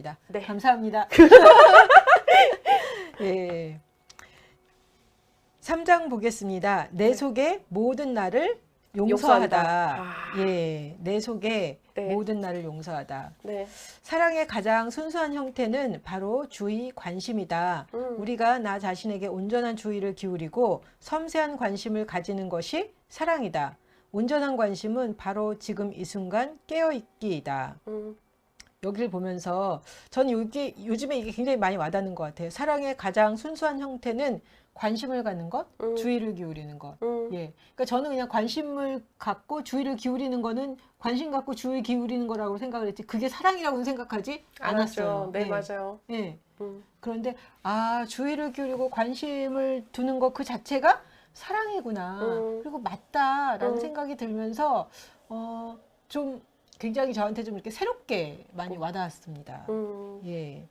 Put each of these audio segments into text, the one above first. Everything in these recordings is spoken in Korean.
됐습니다. 네. 감사합니다. 예. 3장 보겠습니다. 내 네. 속에 모든 나를 용서한다. 용서하다. 아. 예, 내 속에 네. 모든 나를 용서하다. 네. 사랑의 가장 순수한 형태는 바로 주의, 관심이다. 우리가 나 자신에게 온전한 주의를 기울이고 섬세한 관심을 가지는 것이 사랑이다. 온전한 관심은 바로 지금 이 순간 깨어있기이다. 여기를 보면서 저는 요즘에 이게 굉장히 많이 와닿는 것 같아요. 사랑의 가장 순수한 형태는 관심을 갖는 것, 주의를 기울이는 것. 예. 그러니까 저는 그냥 관심을 갖고 주의를 기울이는 거는 관심 갖고 주의 기울이는 거라고 생각을 했지. 그게 사랑이라고는 생각하지 않았어요. 네, 예. 맞아요. 예. 그런데 주의를 기울이고 관심을 두는 것 그 자체가 사랑이구나. 그리고 맞다라는 생각이 들면서 좀 굉장히 저한테 좀 이렇게 새롭게 많이 와닿았습니다. 예.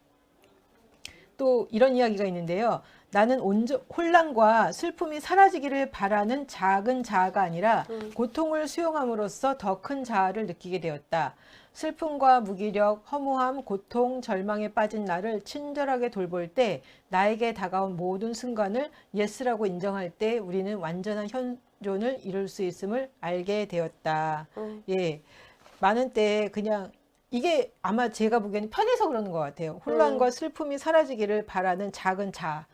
또 이런 이야기가 있는데요. 나는 혼란과 슬픔이 사라지기를 바라는 작은 자아가 아니라 고통을 수용함으로써 더 큰 자아를 느끼게 되었다. 슬픔과 무기력, 허무함, 고통, 절망에 빠진 나를 친절하게 돌볼 때 나에게 다가온 모든 순간을 예스라고 인정할 때 우리는 완전한 현존을 이룰 수 있음을 알게 되었다. 예. 많은 때 그냥 이게 아마 제가 보기에는 편해서 그러는 것 같아요. 혼란과 슬픔이 사라지기를 바라는 작은 자아.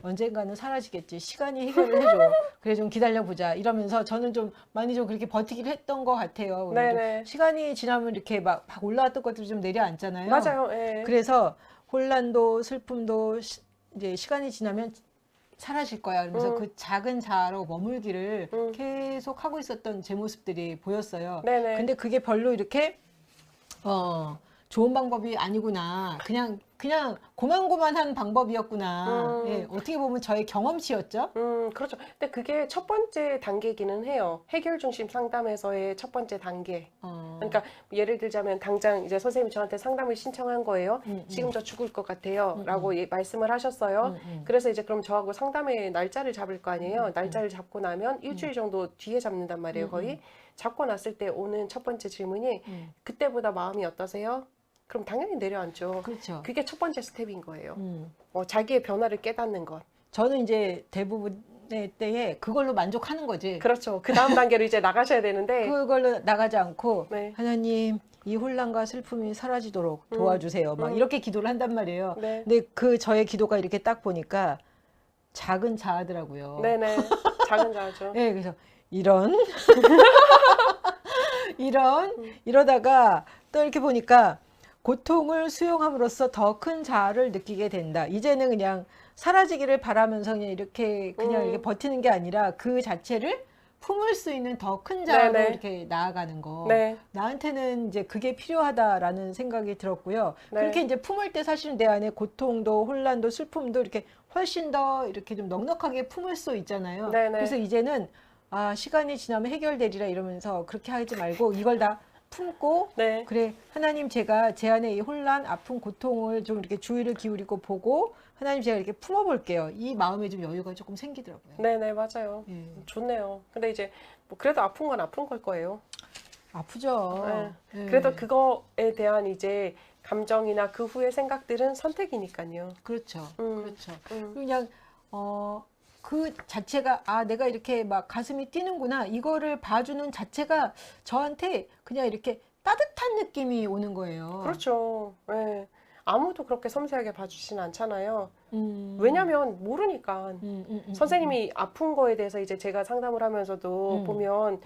언젠가는 사라지겠지. 시간이 해결을 해줘. 그래 좀 기다려보자. 이러면서 저는 좀 많이 좀 그렇게 버티기를 했던 것 같아요. 네네. 시간이 지나면 이렇게 막 올라왔던 것들이 좀 내려앉잖아요. 맞아요. 예. 그래서 혼란도 슬픔도 이제 시간이 지나면 사라질 거야. 그러면서 그 작은 자아로 머물기를 계속 하고 있었던 제 모습들이 보였어요. 네네. 근데 그게 별로 이렇게 좋은 방법이 아니구나. 그냥 고만고만한 방법이었구나. 예, 어떻게 보면 저의 경험치였죠. 그렇죠. 근데 그게 첫 번째 단계기는 해요. 해결 중심 상담에서의 첫 번째 단계. 그러니까 예를 들자면 당장 이제 선생님이 저한테 상담을 신청한 거예요. 지금 저 죽을 것 같아요. 라고 말씀을 하셨어요. 그래서 이제 그럼 저하고 상담의 날짜를 잡을 거 아니에요. 날짜를 잡고 나면 일주일 정도 뒤에 잡는단 말이에요. 거의. 잡고 났을 때 오는 첫 번째 질문이 그때보다 마음이 어떠세요? 그럼 당연히 내려앉죠. 그렇죠. 그게 첫 번째 스텝인 거예요. 자기의 변화를 깨닫는 것. 저는 이제 대부분의 때에 그걸로 만족하는 거지. 그렇죠. 그 다음 단계로 이제 나가셔야 되는데 그걸로 나가지 않고 네. 하나님 이 혼란과 슬픔이 사라지도록 도와주세요. 막 이렇게 기도를 한단 말이에요. 네. 근데 그 저의 기도가 이렇게 딱 보니까 작은 자아더라고요. 네네. 작은 자아죠. 네, 그래서 이러다가 또 이렇게 보니까 고통을 수용함으로써 더 큰 자아를 느끼게 된다. 이제는 그냥 사라지기를 바라면서 그냥 이렇게 버티는 게 아니라 그 자체를 품을 수 있는 더 큰 자아로 네네. 이렇게 나아가는 거. 네. 나한테는 이제 그게 필요하다라는 생각이 들었고요. 네. 그렇게 이제 품을 때 사실은 내 안에 고통도 혼란도 슬픔도 이렇게 훨씬 더 이렇게 좀 넉넉하게 품을 수 있잖아요. 네네. 그래서 이제는 시간이 지나면 해결되리라 이러면서 그렇게 하지 말고 이걸 다 품고 네. 그래 하나님 제가 제 안에 이 혼란, 아픔, 고통을 좀 이렇게 주의를 기울이고 보고 하나님 제가 이렇게 품어볼게요. 이 마음에 좀 여유가 조금 생기더라고요. 네네 맞아요. 예. 좋네요. 근데 이제 뭐 그래도 아픈 건 아픈 걸 거예요. 아프죠. 네. 예. 그래도 그거에 대한 이제 감정이나 그 후의 생각들은 선택이니까요. 그렇죠. 그렇죠. 음. 그냥 그 자체가 내가 이렇게 막 가슴이 뛰는구나 이거를 봐주는 자체가 저한테 그냥 이렇게 따뜻한 느낌이 오는 거예요. 그렇죠. 네. 아무도 그렇게 섬세하게 봐주진 않잖아요. 왜냐면 모르니까. 선생님이 아픈 거에 대해서 이제 제가 상담을 하면서도 보면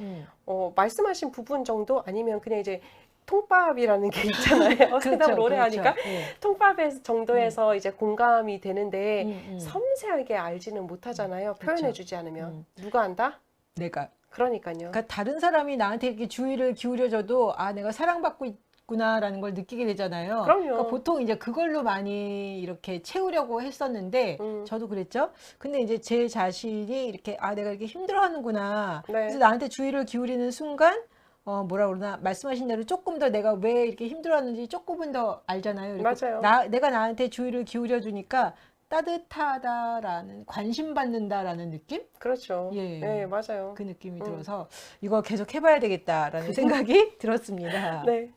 말씀하신 부분 정도 아니면 그냥 이제 통밥이라는 게 있잖아요. 상담을 오래 하니까 통밥의 정도에서 이제 공감이 되는데 섬세하게 알지는 못하잖아요. 표현해주지 않으면 누가 안다? 내가. 그러니까요. 그러니까 다른 사람이 나한테 이렇게 주의를 기울여줘도 내가 사랑받고 있구나라는 걸 느끼게 되잖아요. 그럼요. 그러니까 보통 이제 그걸로 많이 이렇게 채우려고 했었는데 저도 그랬죠. 근데 이제 제 자신이 이렇게 내가 이렇게 힘들어하는구나. 네. 그래서 나한테 주의를 기울이는 순간 뭐라 그러나 말씀하신 대로 조금 더 내가 왜 이렇게 힘들어하는지 조금은 더 알잖아요. 맞아요. 내가 나한테 주의를 기울여 주니까 따뜻하다라는 관심 받는다라는 느낌? 그렇죠. 예. 네, 맞아요. 그 느낌이 들어서 이거 계속 해봐야 되겠다라는 생각이 들었습니다. 네.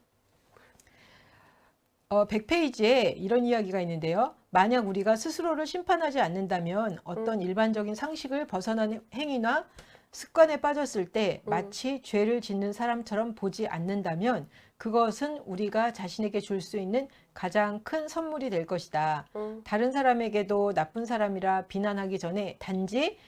100페이지에 이런 이야기가 있는데요. 만약 우리가 스스로를 심판하지 않는다면 어떤 일반적인 상식을 벗어나는 행위나 습관에 빠졌을 때 마치 죄를 짓는 사람처럼 보지 않는다면 그것은 우리가 자신에게 줄 수 있는 가장 큰 선물이 될 것이다. 다른 사람에게도 나쁜 사람이라 비난하기 전에 단지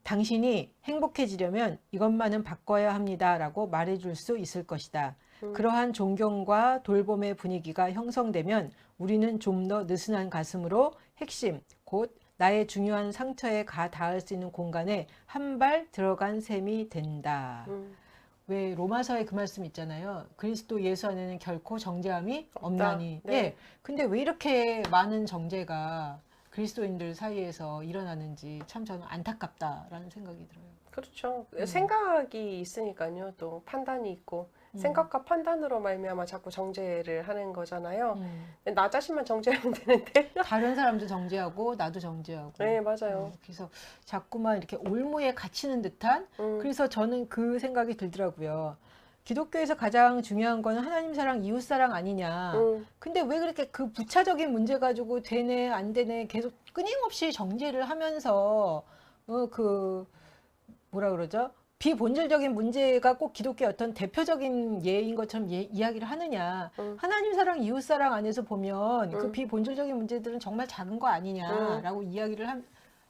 당신이 행복해지려면 이것만은 바꿔야 합니다. 라고 말해줄 수 있을 것이다. 그러한 존경과 돌봄의 분위기가 형성되면 우리는 좀 더 느슨한 가슴으로 핵심, 곧 나의 중요한 상처에 가 닿을 수 있는 공간에 한 발 들어간 셈이 된다. 왜 로마서에 그 말씀 있잖아요. 그리스도 예수 안에는 결코 정죄함이 없나니. 네. 예. 근데 왜 이렇게 많은 정죄가 그리스도인들 사이에서 일어나는지 참 저는 안타깝다라는 생각이 들어요. 그렇죠. 생각이 있으니까요. 또 판단이 있고 생각과 판단으로 말미암아 자꾸 정죄를 하는 거잖아요. 나 자신만 정죄하면 되는데. 다른 사람도 정죄하고 나도 정죄하고. 네, 맞아요. 그래서 자꾸만 이렇게 올무에 갇히는 듯한. 그래서 저는 그 생각이 들더라고요. 기독교에서 가장 중요한 거는 하나님 사랑, 이웃 사랑 아니냐. 근데 왜 그렇게 그 부차적인 문제 가지고 되네, 안 되네 계속 끊임없이 정죄를 하면서 뭐라 그러죠? 비본질적인 문제가 꼭 기독교의 어떤 대표적인 예인 것처럼 이야기를 하느냐. 하나님 사랑, 이웃 사랑 안에서 보면 그 비본질적인 문제들은 정말 작은 거 아니냐라고 이야기를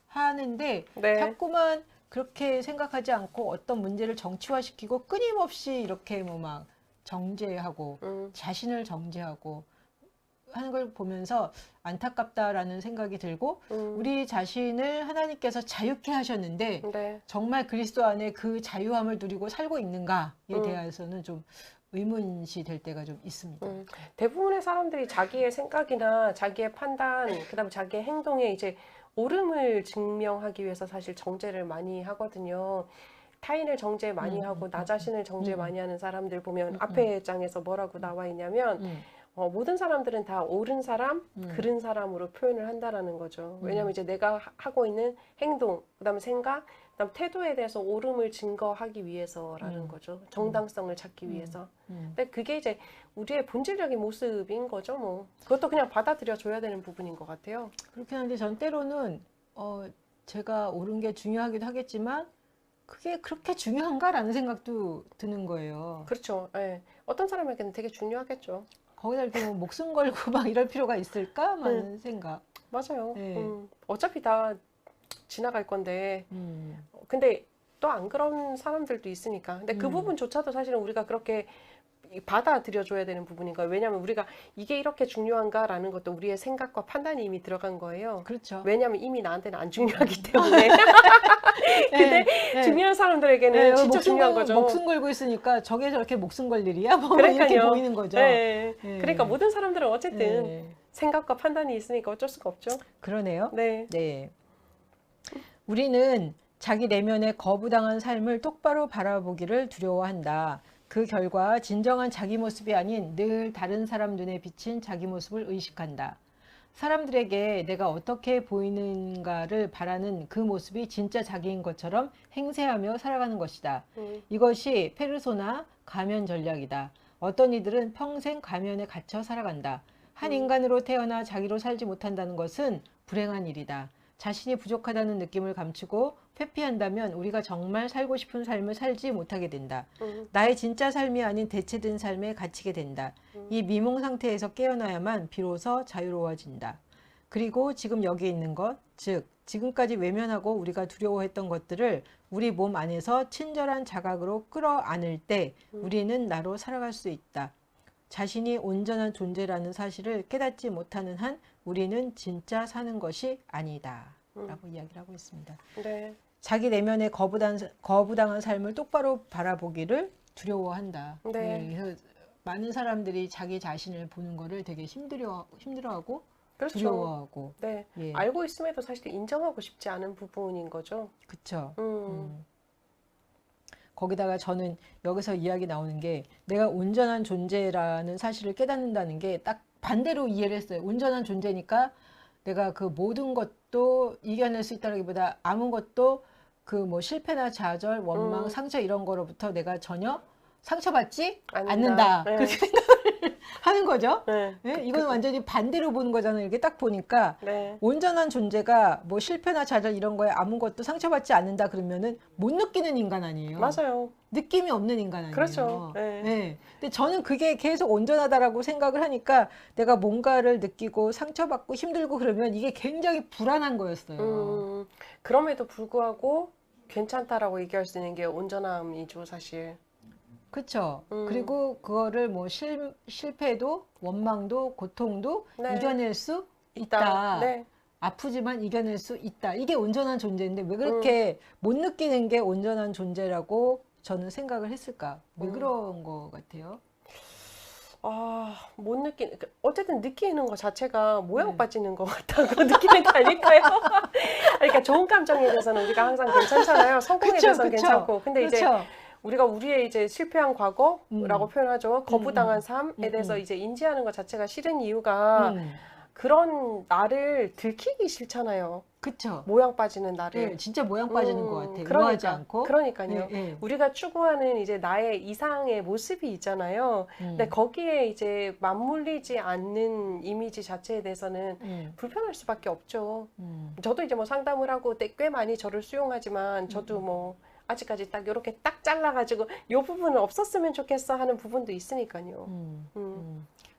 하는데 네. 자꾸만 그렇게 생각하지 않고 어떤 문제를 정치화시키고 끊임없이 이렇게 뭐 막 정죄하고 자신을 정죄하고 하는 걸 보면서 안타깝다라는 생각이 들고 우리 자신을 하나님께서 자유케 하셨는데 네. 정말 그리스도 안에 그 자유함을 누리고 살고 있는가에 대해서는 좀 의문시 될 때가 좀 있습니다. 대부분의 사람들이 자기의 생각이나 자기의 판단, 그다음에 자기의 행동에 이제 옳음을 증명하기 위해서 사실 정죄를 많이 하거든요. 타인을 정죄 많이 하고 나 자신을 정죄 많이 하는 사람들 보면 앞에 장에서 뭐라고 나와 있냐면 모든 사람들은 다 옳은 사람, 그른 사람으로 표현을 한다라는 거죠. 왜냐하면 이제 내가 하고 있는 행동, 그다음에 생각, 그다음 태도에 대해서 옳음을 증거하기 위해서라는 거죠. 정당성을 찾기 위해서. 근데 그게 이제 우리의 본질적인 모습인 거죠. 뭐 그것도 그냥 받아들여 줘야 되는 부분인 것 같아요. 그렇긴 한데 전 때로는 제가 옳은 게 중요하기도 하겠지만 그게 그렇게 중요한가라는 생각도 드는 거예요. 그렇죠. 예. 어떤 사람에게는 되게 중요하겠죠. 거기다 이렇게 뭐 목숨 걸고 막 이럴 필요가 있을까라는 생각. 맞아요. 네. 어차피 다 지나갈 건데. 근데 또 안 그런 사람들도 있으니까. 근데 그 부분조차도 사실은 우리가 그렇게 받아들여줘야 되는 부분인 거예요. 왜냐하면 우리가 이게 이렇게 중요한가라는 것도 우리의 생각과 판단이 이미 들어간 거예요. 그렇죠. 왜냐하면 이미 나한테는 안 중요하기 때문에. 근데 중요한 사람들에게는 진짜 중요한 거죠. 목숨 걸고 있으니까 저게 저렇게 목숨 걸 일이야? 뭐 이렇게 보이는 거죠. 네. 그러니까 모든 사람들은 어쨌든 네. 생각과 판단이 있으니까 어쩔 수가 없죠. 그러네요. 네. 네. 우리는 자기 내면의 거부당한 삶을 똑바로 바라보기를 두려워한다. 그 결과 진정한 자기 모습이 아닌 늘 다른 사람 눈에 비친 자기 모습을 의식한다. 사람들에게 내가 어떻게 보이는가를 바라는 그 모습이 진짜 자기인 것처럼 행세하며 살아가는 것이다. 이것이 페르소나 가면 전략이다. 어떤 이들은 평생 가면에 갇혀 살아간다. 한 인간으로 태어나 자기로 살지 못한다는 것은 불행한 일이다. 자신이 부족하다는 느낌을 감추고 회피한다면 우리가 정말 살고 싶은 삶을 살지 못하게 된다. 나의 진짜 삶이 아닌 대체된 삶에 갇히게 된다. 이 미몽 상태에서 깨어나야만 비로소 자유로워진다. 그리고 지금 여기 있는 것, 즉 지금까지 외면하고 우리가 두려워했던 것들을 우리 몸 안에서 친절한 자각으로 끌어안을 때 우리는 나로 살아갈 수 있다. 자신이 온전한 존재라는 사실을 깨닫지 못하는 한 우리는 진짜 사는 것이 아니다. 라고 이야기를 하고 있습니다. 네. 자기 내면의 거부당한 삶을 똑바로 바라보기를 두려워한다. 네. 그래서 많은 사람들이 자기 자신을 보는 거를 되게 힘들어하고 그렇죠. 두려워하고. 네. 예. 알고 있음에도 사실 인정하고 싶지 않은 부분인 거죠. 그쵸. 거기다가 저는 여기서 이야기 나오는 게 내가 온전한 존재라는 사실을 깨닫는다는 게 딱 반대로 이해를 했어요. 온전한 존재니까 내가 그 모든 것도 이겨낼 수 있다기보다 아무것도 그 뭐 실패나 좌절, 원망, 상처 이런 거로부터 내가 전혀 상처받지 않는다. 네. 그렇게 생각을 하는 거죠. 네. 예? 이건 완전히 반대로 보는 거잖아요. 이렇게 딱 보니까 네. 온전한 존재가 뭐 실패나 좌절 이런 거에 아무것도 상처받지 않는다 그러면은 못 느끼는 인간 아니에요. 맞아요. 느낌이 없는 인간 아니에요. 그렇죠. 네. 네. 근데 저는 그게 계속 온전하다라고 생각을 하니까 내가 뭔가를 느끼고 상처받고 힘들고 그러면 이게 굉장히 불안한 거였어요. 그럼에도 불구하고 괜찮다라고 얘기할 수 있는 게 온전함이죠, 사실. 그렇죠. 그리고 그거를 뭐 실패도 원망도 고통도 네. 이겨낼 수 있다. 네. 아프지만 이겨낼 수 있다. 이게 온전한 존재인데 왜 그렇게 못 느끼는 게 온전한 존재라고 저는 생각을 했을까? 왜 그런 거 같아요? 못 느끼는, 어쨌든 느끼는 것 자체가 모양 빠지는 것 같다고 느끼는 거 아닐까요? 그러니까 좋은 감정에 대해서는 우리가 항상 괜찮잖아요. 성공에 그쵸, 대해서는 그쵸. 괜찮고. 근데 이제 그쵸. 우리가 우리의 이제 실패한 과거라고 표현하죠. 거부당한 삶에 대해서 이제 인지하는 것 자체가 싫은 이유가 그런 나를 들키기 싫잖아요. 그쵸. 모양 빠지는 나를. 네, 진짜 모양 빠지는 것 같아요. 그러니까, 의아하지 않고. 그러니까요. 네. 우리가 추구하는 이제 나의 이상의 모습이 있잖아요. 근데 거기에 이제 맞물리지 않는 이미지 자체에 대해서는 불편할 수밖에 없죠. 저도 이제 뭐 상담을 하고 꽤 많이 저를 수용하지만 저도 뭐 아직까지 딱 이렇게 딱 잘라가지고 이 부분은 없었으면 좋겠어 하는 부분도 있으니까요.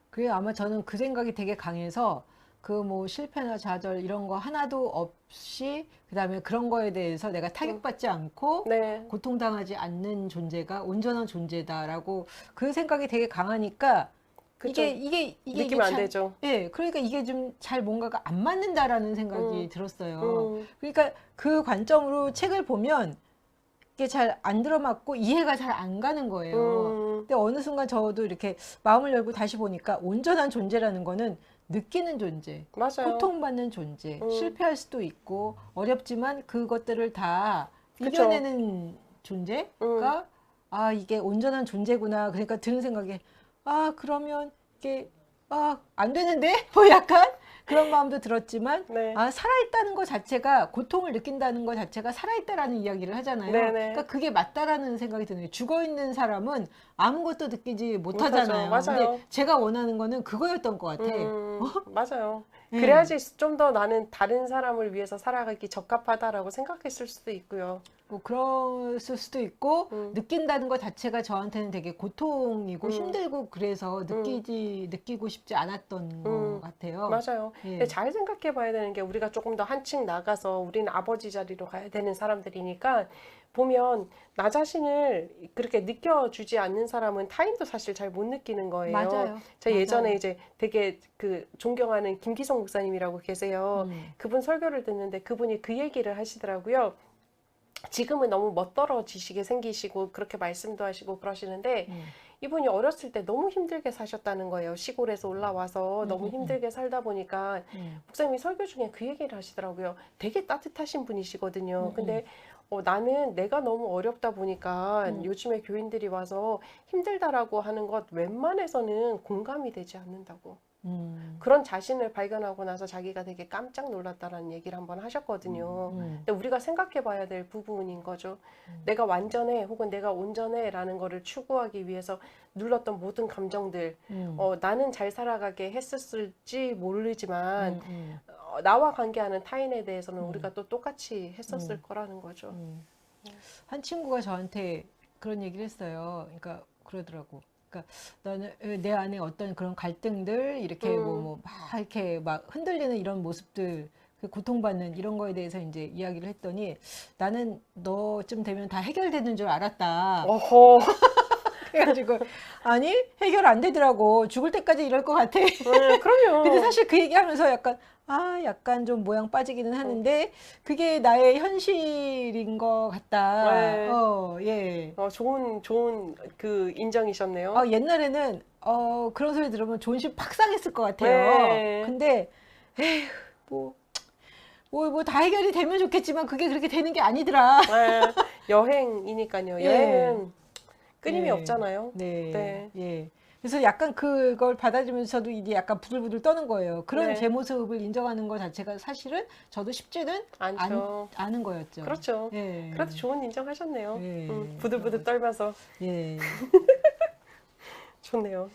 그게 아마 저는 그 생각이 되게 강해서 그 뭐 실패나 좌절 이런 거 하나도 없이 그다음에 그런 거에 대해서 내가 타격받지 않고 네. 고통당하지 않는 존재가 온전한 존재다라고 그 생각이 되게 강하니까 그쵸. 이게 느끼면 안 되죠. 예, 그러니까 이게 좀 잘 뭔가가 안 맞는다라는 생각이 들었어요. 그러니까 그 관점으로 책을 보면 이게 잘 안 들어맞고 이해가 잘 안 가는 거예요. 근데 어느 순간 저도 이렇게 마음을 열고 다시 보니까 온전한 존재라는 거는 느끼는 존재, 맞아요. 고통받는 존재, 실패할 수도 있고 어렵지만 그것들을 다 그쵸. 이겨내는 존재가 아 이게 온전한 존재구나. 그러니까 드는 생각에 아 그러면 이게 안 되는데 뭐 약간 그런 마음도 들었지만 네. 살아있다는 것 자체가 고통을 느낀다는 것 자체가 살아있다라는 이야기를 하잖아요. 네네. 그러니까 그게 맞다라는 생각이 드네요. 죽어있는 사람은 아무것도 느끼지 못하잖아요. 못하죠. 맞아요. 근데 제가 원하는 거는 그거였던 것 같아. 맞아요. 네. 그래야지 좀 더 나는 다른 사람을 위해서 살아가기 적합하다라고 생각했을 수도 있고요. 뭐 그랬을 수도 있고 느낀다는 것 자체가 저한테는 되게 고통이고 힘들고 그래서 느끼고 싶지 않았던 것 같아요. 맞아요. 예. 근데 잘 생각해 봐야 되는 게 우리가 조금 더 한층 나가서 우리는 아버지 자리로 가야 되는 사람들이니까 보면 나 자신을 그렇게 느껴주지 않는 사람은 타인도 사실 잘 못 느끼는 거예요. 맞아요. 제가 예전에 맞아요. 이제 되게 그 존경하는 김기성 목사님이라고 계세요. 그분 설교를 듣는데 그분이 그 얘기를 하시더라고요. 지금은 너무 멋떨어지시게 생기시고 그렇게 말씀도 하시고 그러시는데 이분이 어렸을 때 너무 힘들게 사셨다는 거예요. 시골에서 올라와서 너무 힘들게 살다 보니까 목사님이 설교 중에 그 얘기를 하시더라고요. 되게 따뜻하신 분이시거든요. 근데 나는 내가 너무 어렵다 보니까 요즘에 교인들이 와서 힘들다라고 하는 것 웬만해서는 공감이 되지 않는다고. 그런 자신을 발견하고 나서 자기가 되게 깜짝 놀랐다라는 얘기를 한번 하셨거든요. 근데 우리가 생각해 봐야 될 부분인 거죠. 내가 완전해 혹은 내가 온전해 라는 거를 추구하기 위해서 눌렀던 모든 감정들 나는 잘 살아가게 했었을지 모르지만 나와 관계하는 타인에 대해서는 우리가 또 똑같이 했었을 거라는 거죠. 한 친구가 저한테 그런 얘기를 했어요. 그러니까 그러더라고. 그러니까 나는 내 안에 어떤 그런 갈등들 이렇게 막 이렇게 막 흔들리는 이런 모습들 그 고통받는 이런 거에 대해서 이제 이야기를 했더니 나는 너쯤 되면 다 해결되는 줄 알았다. 어허. 그래가지고 아니 해결 안 되더라고. 죽을 때까지 이럴 것 같아. 그럼요. 근데 사실 그 얘기하면서 약간 좀 모양 빠지기는 하는데 그게 나의 현실인 것 같다. 네. 예. 좋은 그 인정이셨네요. 옛날에는 그런 소리 들으면 존심 팍 상했을 것 같아요. 네. 근데 에휴 뭐 다 해결이 되면 좋겠지만 그게 그렇게 되는 게 아니더라. 네. 여행이니까요. 예. 여행은 끊임이 예. 없잖아요. 네. 네. 예. 그래서 약간 그걸 받아들면서도 이게 약간 부들부들 떠는 거예요. 그런 네. 제 모습을 인정하는 것 자체가 사실은 저도 쉽지는 않죠. 않은 거였죠. 그렇죠. 예. 그래도 좋은 인정하셨네요. 예. 부들부들 떨면서 예. 좋네요.